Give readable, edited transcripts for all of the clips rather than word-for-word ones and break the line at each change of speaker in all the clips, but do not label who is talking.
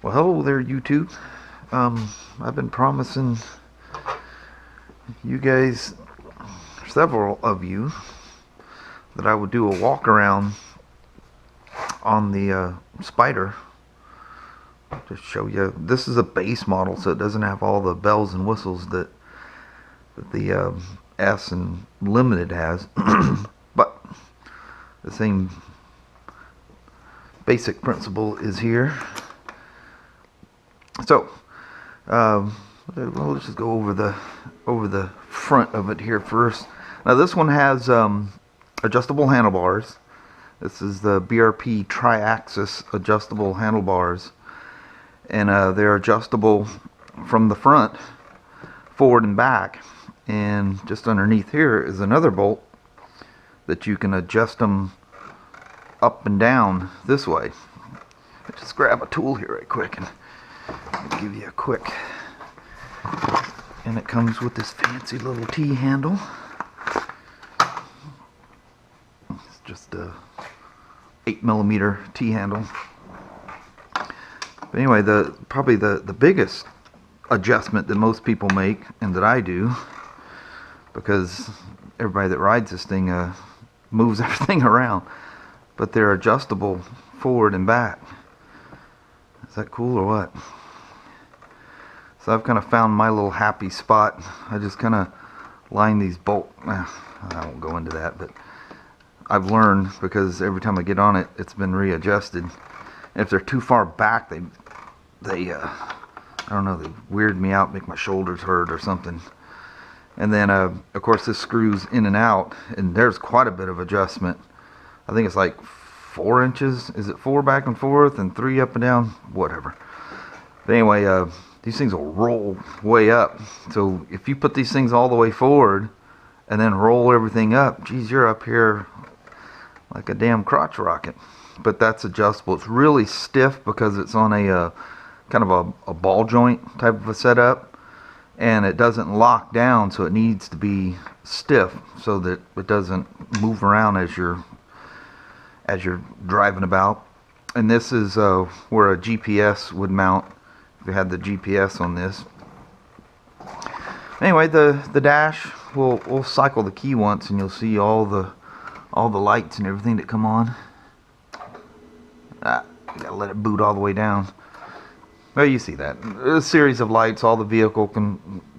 Well, hello there, YouTube. I've been promising you guys, several of you, that I would do a walk around on the Spyder to show you. This is a base model, so it doesn't have all the bells and whistles that the S and Limited has, but the same basic principle is here. So, well, let's just go over the front of it here first. Now this one has adjustable handlebars. This is the BRP Triaxis adjustable handlebars, and they're adjustable from the front, forward and back. And just underneath here is another bolt that you can adjust them up and down this way. Just grab a tool here right quick and I'll give you a quick. And it comes with this fancy little T-handle. It's just a 8mm T-handle. But anyway, probably the biggest adjustment that most people make, and that I do, because everybody that rides this thing moves everything around, but they're adjustable forward and back. Is that cool or what? So I've kind of found my little happy spot. I just kind of line these I won't go into that, but I've learned, because every time I get on it, it's been readjusted. And if they're too far back, they I don't know, they weird me out, make my shoulders hurt or something. And then of course this screws in and out, and there's quite a bit of adjustment. I think it's like 4 inches. Is it 4 back and forth and 3 up and down? Whatever. But anyway, these things will roll way up. So if you put these things all the way forward and then roll everything up, geez, you're up here like a damn crotch rocket. But that's adjustable. It's really stiff because it's on a kind of a ball joint type of a setup, and it doesn't lock down, so it needs to be stiff so that it doesn't move around as you're driving about. And this is where a GPS would mount if you had the GPS on this. Anyway, the dash, we'll cycle the key once and you'll see all the lights and everything that come on. You gotta let it boot all the way down. Well, you see that. A series of lights, all the vehicle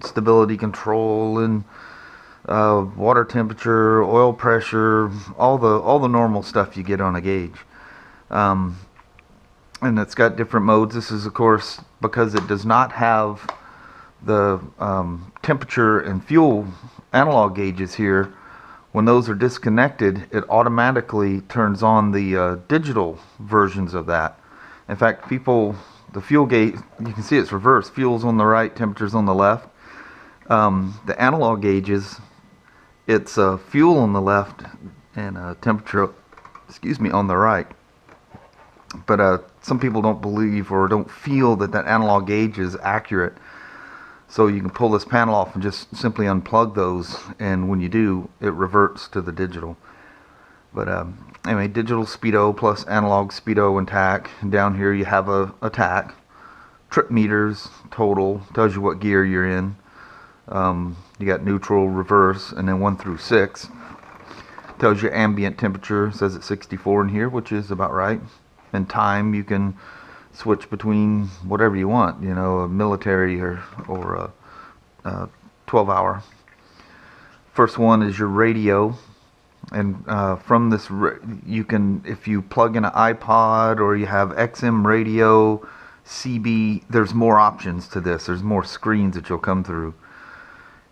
stability control, and water temperature, oil pressure, all the normal stuff you get on a gauge. And it's got different modes. This is, of course, because it does not have the temperature and fuel analog gauges here. When those are disconnected, it automatically turns on the digital versions of that. In fact, the fuel gauge, you can see it's reversed. Fuel's on the right, temperature's on the left. The analog gauges, it's fuel on the left and temperature, on the right. But some people don't believe or don't feel that analog gauge is accurate. So you can pull this panel off and just simply unplug those, and when you do, it reverts to the digital. But anyway, digital speedo plus analog speedo and tach. And down here you have a tach. Trip meters, total, tells you what gear you're in. You got neutral, reverse, and then 1 through 6. Tells you ambient temperature, says it's 64 in here, which is about right. And time, you can switch between whatever you want, a military or a 12-hour. First one is your radio. And from this, you can, if you plug in an iPod or you have XM radio, CB, there's more options to this. There's more screens that you'll come through.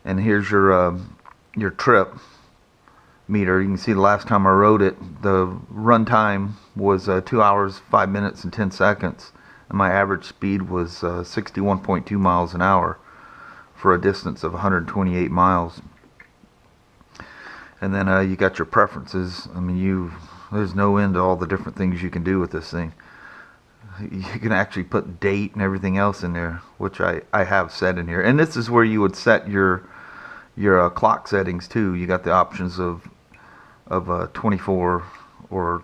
And here's your trip meter. You can see the last time I rode it, the run time was 2 hours, 5 minutes, and 10 seconds. And my average speed was 61.2 miles an hour for a distance of 128 miles. And then you got your preferences. I mean, there's no end to all the different things you can do with this thing. You can actually put date and everything else in there, which I have set in here. And this is where you would set your clock settings too. You got the options of 24 or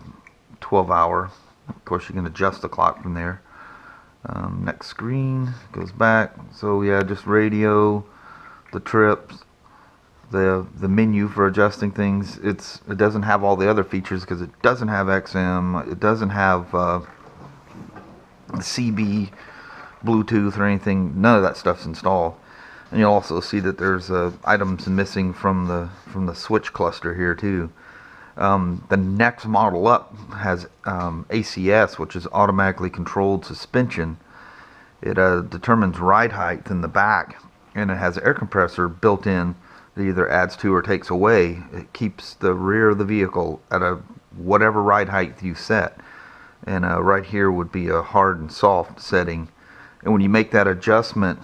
12 hour. Of course, you can adjust the clock from there. Next screen goes back. So yeah, just radio, the trips, the menu for adjusting things. It doesn't have all the other features because it doesn't have XM. It doesn't have CB, Bluetooth, or anything. None of that stuff's installed. And you'll also see that there's items missing from the switch cluster here too. The next model up has ACS, which is automatically controlled suspension. It determines ride height in the back, and it has an air compressor built in that either adds to or takes away. It keeps the rear of the vehicle at a whatever ride height you set. And right here would be a hard and soft setting. And when you make that adjustment,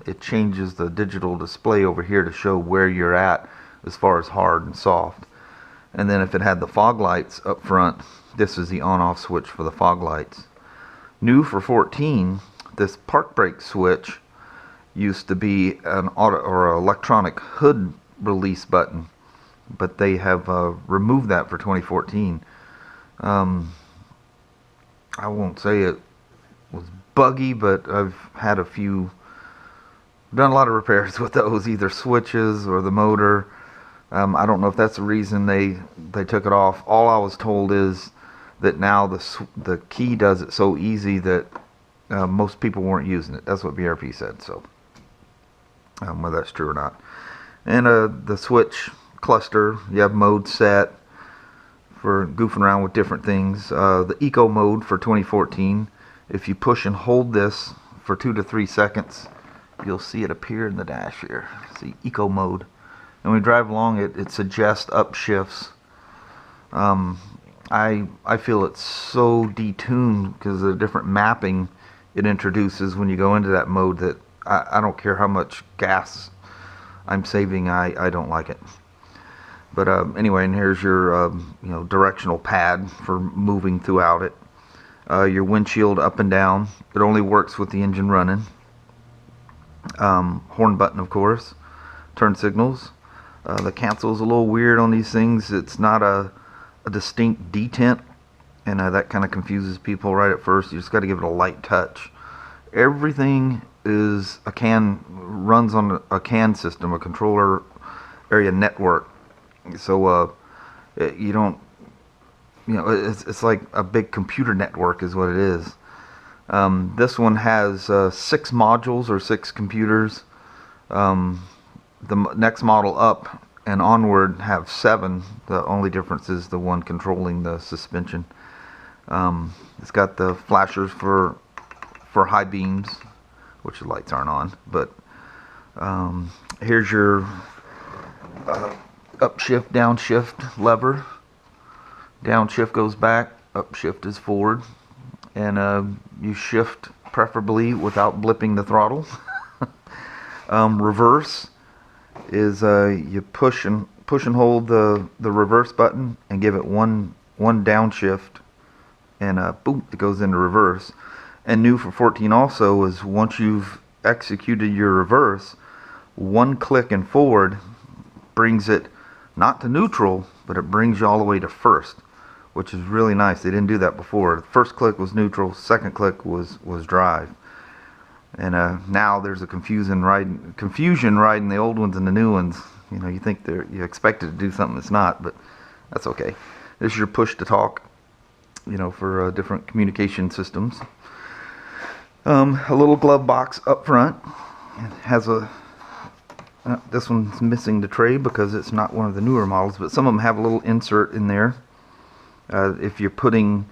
it changes the digital display over here to show where you're at as far as hard and soft. And then if it had the fog lights up front, this is the on-off switch for the fog lights. New for 14, this park brake switch used to be an auto or electronic hood release button, but they have removed that for 2014. I won't say it was buggy, but I've had done a lot of repairs with those, either switches or the motor. I don't know if that's the reason they took it off. All I was told is that now the key does it so easy that most people weren't using it. That's what BRP said. So whether that's true or not. And the switch cluster, you have mode set for goofing around with different things. The eco mode for 2014. If you push and hold this for 2 to 3 seconds, you'll see it appear in the dash here. See, eco mode. And when we drive along, it suggests upshifts. I feel it's so detuned because of the different mapping it introduces when you go into that mode that I don't care how much gas I'm saving, I don't like it. But anyway, and here's your directional pad for moving throughout it. Your windshield up and down. It only works with the engine running. Horn button, of course. Turn signals. The cancel is a little weird on these things. It's not a distinct detent, and that kind of confuses people right at first. You just got to give it a light touch. Everything is runs on a CAN system, a controller area network. So you don't, it's like a big computer network is what it is. This one has 6 modules or 6 computers. The next model up and onward have 7. The only difference is the one controlling the suspension. It's got the flashers for high beams, which the lights aren't on. But here's your upshift, downshift lever. Downshift goes back, upshift is forward, and you shift preferably without blipping the throttle. Reverse is you push and hold the reverse button and give it one downshift, and boom, it goes into reverse. And new for 14 also is once you've executed your reverse, one click and forward brings it not to neutral, but it brings you all the way to first, which is really nice. They didn't do that before. The first click was neutral, second click was drive. And now there's a confusion riding the old ones and the new ones. You think you expect it to do something it's not, but that's okay. This is your push to talk, for different communication systems. A little glove box up front. It has this one's missing the tray because it's not one of the newer models, but some of them have a little insert in there. If you're putting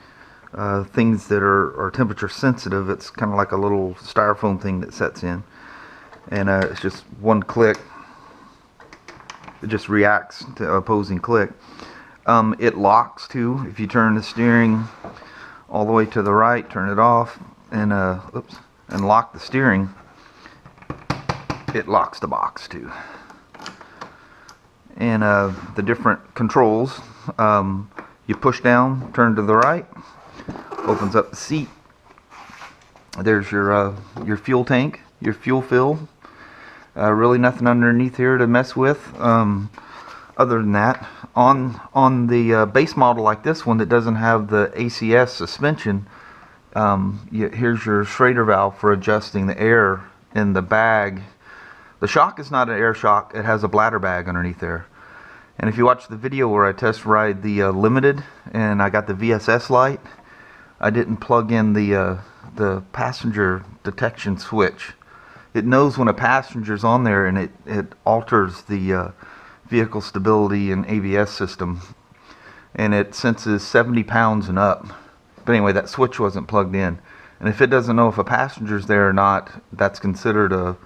things that are temperature sensitive, it's kind of like a little styrofoam thing that sets in, and it's just one click. It just reacts to opposing click. It locks too. If you turn the steering all the way to the right, turn it off, and lock the steering, it locks the box too. And the different controls, you push down, turn to the right, opens up the seat. There's your fuel tank, your fuel fill. Really nothing underneath here to mess with. Other than that, on the base model like this one that doesn't have the ACS suspension, Here's your Schrader valve for adjusting the air in the bag. The shock is not an air shock, it has a bladder bag underneath there. And if you watch the video where I test ride the Limited and I got the VSS light, I didn't plug in the passenger detection switch. It knows when a passenger's on there, and it alters the vehicle stability and ABS system, and it senses 70 pounds and up. But anyway, that switch wasn't plugged in, and if it doesn't know if a passenger's there or not, that's considered a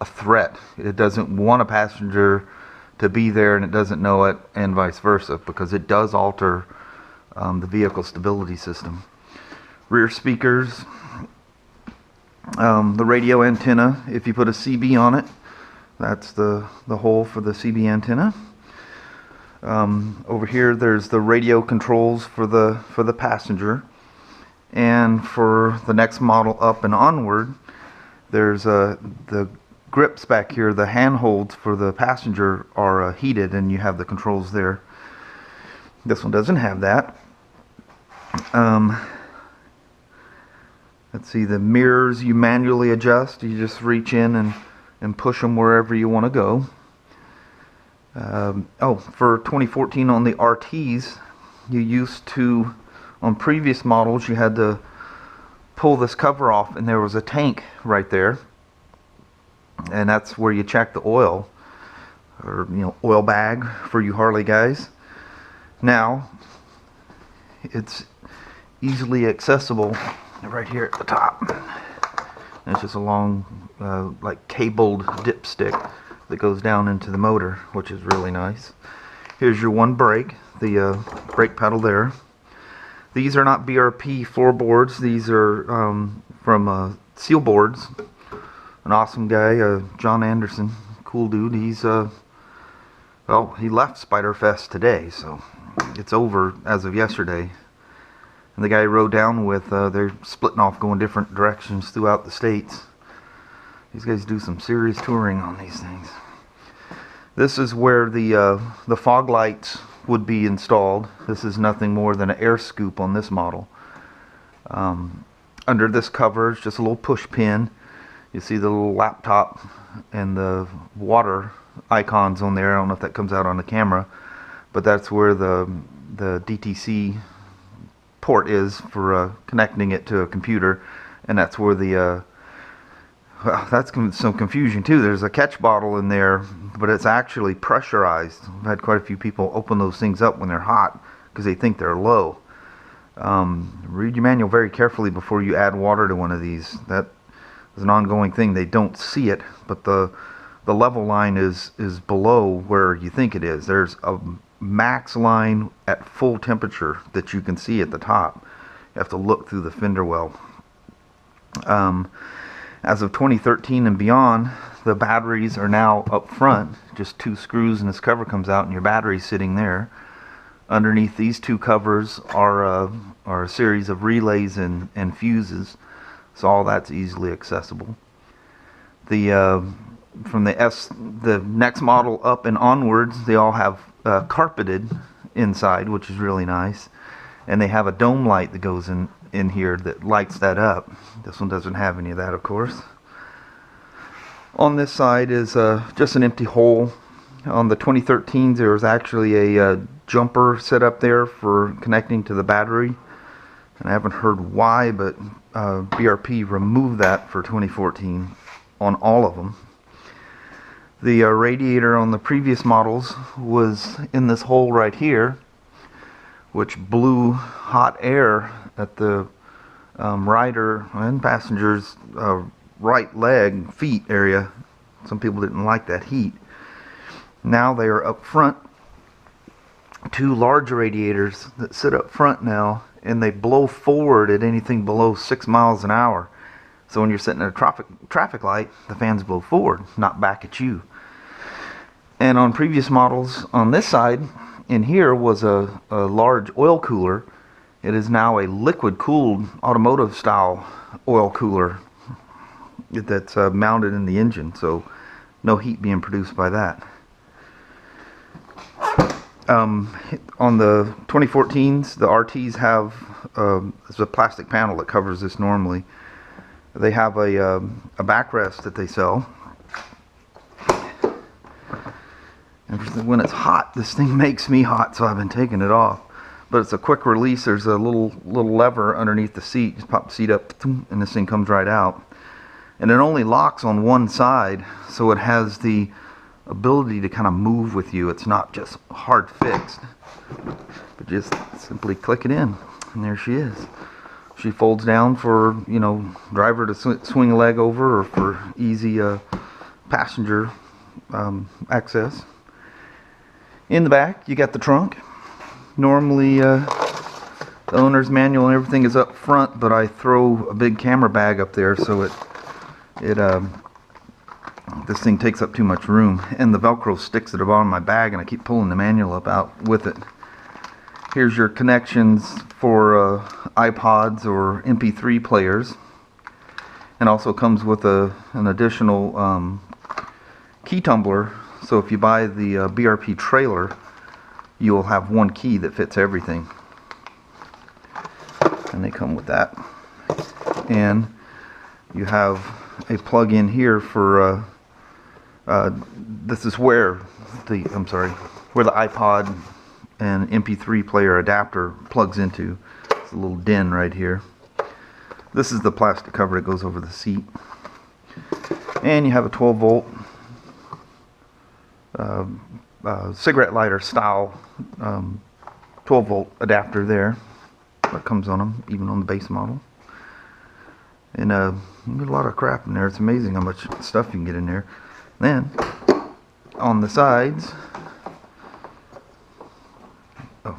threat. It doesn't want a passenger to be there, and it doesn't know it, and vice versa, because it does alter the vehicle stability system. Rear speakers, the radio antenna. If you put a CB on it, that's the hole for the CB antenna. Over here, there's the radio controls for the passenger, and for the next model up and onward, there's the grips back here. The handholds for the passenger are heated, and you have the controls there. This one doesn't have that. Let's see, the mirrors you manually adjust. You just reach in and push them wherever you want to go. For 2014 on the RTs, you used to, on previous models, you had to pull this cover off, and there was a tank right there, and that's where you check the oil, or oil bag for you Harley guys. Now it's easily accessible right here at the top. And it's just a long like cabled dipstick that goes down into the motor, which is really nice. Here's your one brake, the brake pedal there. These are not BRP floorboards. These are from Seal Boards. An awesome guy, John Anderson, cool dude. He's well, he left Spyder Fest today, so it's over as of yesterday. And the guy I rode down with, they're splitting off, going different directions throughout the states. These guys do some serious touring on these things. This is where the fog lights would be installed. This is nothing more than an air scoop on this model. Under this cover is just a little push pin. You see the little laptop and the water icons on there. I don't know if that comes out on the camera, but that's where the DTC port is for connecting it to a computer, and that's where the well, that's some confusion too. There's a catch bottle in there, but it's actually pressurized. I've had quite a few people open those things up when they're hot because they think they're low. Read your manual very carefully before you add water to one of these. That is an ongoing thing. They don't see it, but the level line is below where you think it is. There's a max line at full temperature that you can see at the top. You have to look through the fender well. As of 2013 and beyond, the batteries are now up front. Just two screws and this cover comes out, and your battery's sitting there. Underneath these two covers are a series of relays and fuses, so all that's easily accessible. From the next model up and onwards, they all have carpeted inside, which is really nice, and they have a dome light that goes in here that lights that up. This one doesn't have any of that, of course. On this side is just an empty hole. On the 2013s, there was actually a jumper set up there for connecting to the battery, and I haven't heard why, but BRP removed that for 2014 on all of them. The radiator on the previous models was in this hole right here, which blew hot air at the rider and passenger's right leg, feet area. Some people didn't like that heat. Now they are up front. Two large radiators that sit up front now, and they blow forward at anything below 6 miles an hour. So when you're sitting at a traffic light, the fans blow forward, not back at you. And on previous models on this side, in here was a large oil cooler. It is now a liquid-cooled automotive style oil cooler that's mounted in the engine, so no heat being produced by that. On the 2014s, the RTs have it's a plastic panel that covers this normally. They have a backrest that they sell. And when it's hot, this thing makes me hot, so I've been taking it off. But it's a quick release. There's a little lever underneath the seat. Just pop the seat up, and this thing comes right out. And it only locks on one side, so it has the ability to kind of move with you. It's not just hard fixed, but just simply click it in, and there she is. She folds down for, you know, driver to swing a leg over, or for easy passenger access. In the back, you got the trunk. Normally, the owner's manual and everything is up front, but I throw a big camera bag up there, so this thing takes up too much room, and the Velcro sticks at the bottom of my bag, and I keep pulling the manual up out with it. Here's your connections for iPods or MP3 players, and also comes with an additional key tumbler. So if you buy the BRP trailer, you will have one key that fits everything, and they come with that. And you have a plug-in here for this is where the iPod and MP3 player adapter plugs into. It's a little den right here. This is the plastic cover that goes over the seat, and you have a 12 volt cigarette lighter style 12 volt adapter there that comes on them, even on the base model. And you get a lot of crap in there. It's amazing how much stuff you can get in there. Then on the sides, oh,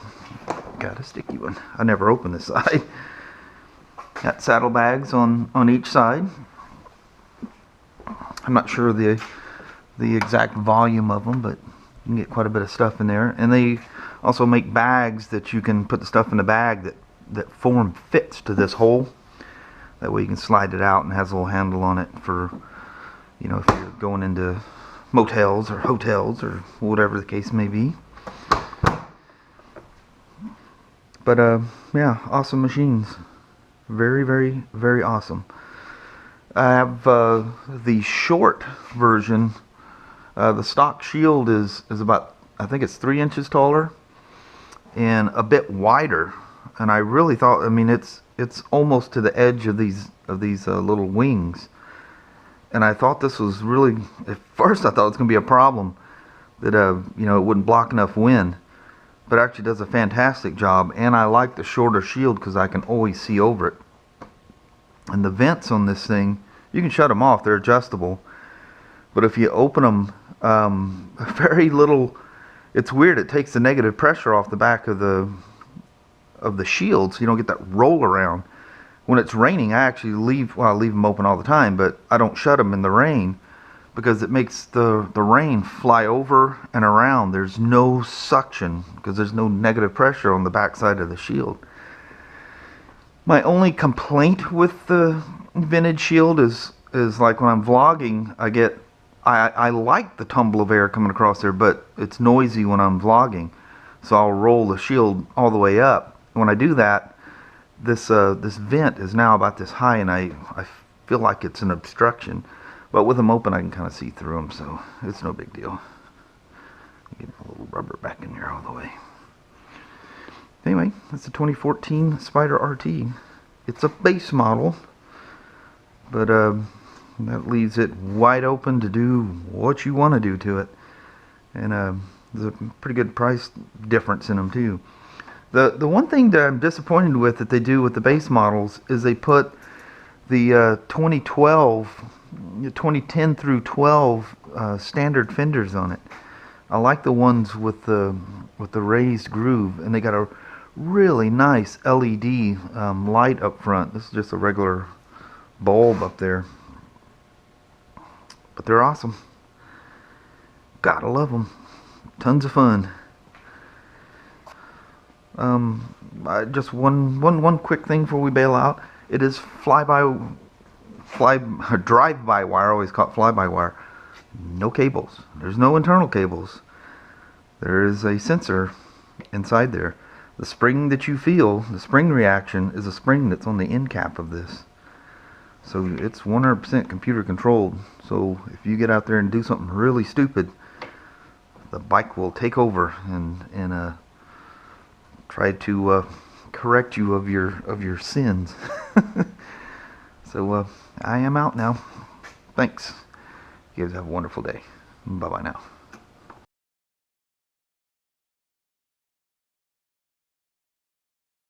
got a sticky one. I never opened this side. Got saddlebags on each side. I'm not sure the exact volume of them, but you can get quite a bit of stuff in there. And they also make bags that you can put the stuff in the bag that form fits to this hole. That way you can slide it out, and has a little handle on it for, you know, if you're going into motels or hotels or whatever the case may be. But yeah, awesome machines. Very, very, very awesome. I have the short version. The stock shield is about, I think it's 3 inches taller and a bit wider. And I really thought, I mean, it's almost to the edge of these little wings. And I thought this was really, at first I thought it was going to be a problem that you know, it wouldn't block enough wind. But it actually does a fantastic job, and I like the shorter shield because I can always see over it. And the vents on this thing, you can shut them off, they're adjustable. But if you open them, very little, it's weird, it takes the negative pressure off the back of the shield, so you don't get that roll around. When it's raining, I actually leave them open all the time, but I don't shut them in the rain because it makes the rain fly over and around. There's no suction because there's no negative pressure on the back side of the shield. My only complaint with the vintage shield is like when I'm vlogging, I like the tumble of air coming across there, but it's noisy when I'm vlogging, so I'll roll the shield all the way up. When I do that, this vent is now about this high, and I feel like it's an obstruction. But with them open, I can kind of see through them, so it's no big deal. Get a little rubber back in there all the way. Anyway, that's the 2014 Spyder RT. It's a base model, but that leaves it wide open to do what you want to do to it. And there's a pretty good price difference in them too. The one thing that I'm disappointed with that they do with the base models is they put the 2010 through 12 standard fenders on it. I like the ones with the raised groove, and they got a really nice LED light up front. This is just a regular bulb up there, but they're awesome. Gotta love them. Tons of fun. Just one quick thing before we bail out. It is drive-by wire. I always call it fly-by wire. No cables. There's no internal cables. there is a sensor inside there. The spring that you feel, the spring reaction, is a spring that's on the end cap of this. So it's 100% computer controlled. So if you get out there and do something really stupid, the bike will take over and try to correct you of your sins. So I am out now. Thanks. You guys have a wonderful day. Bye bye now.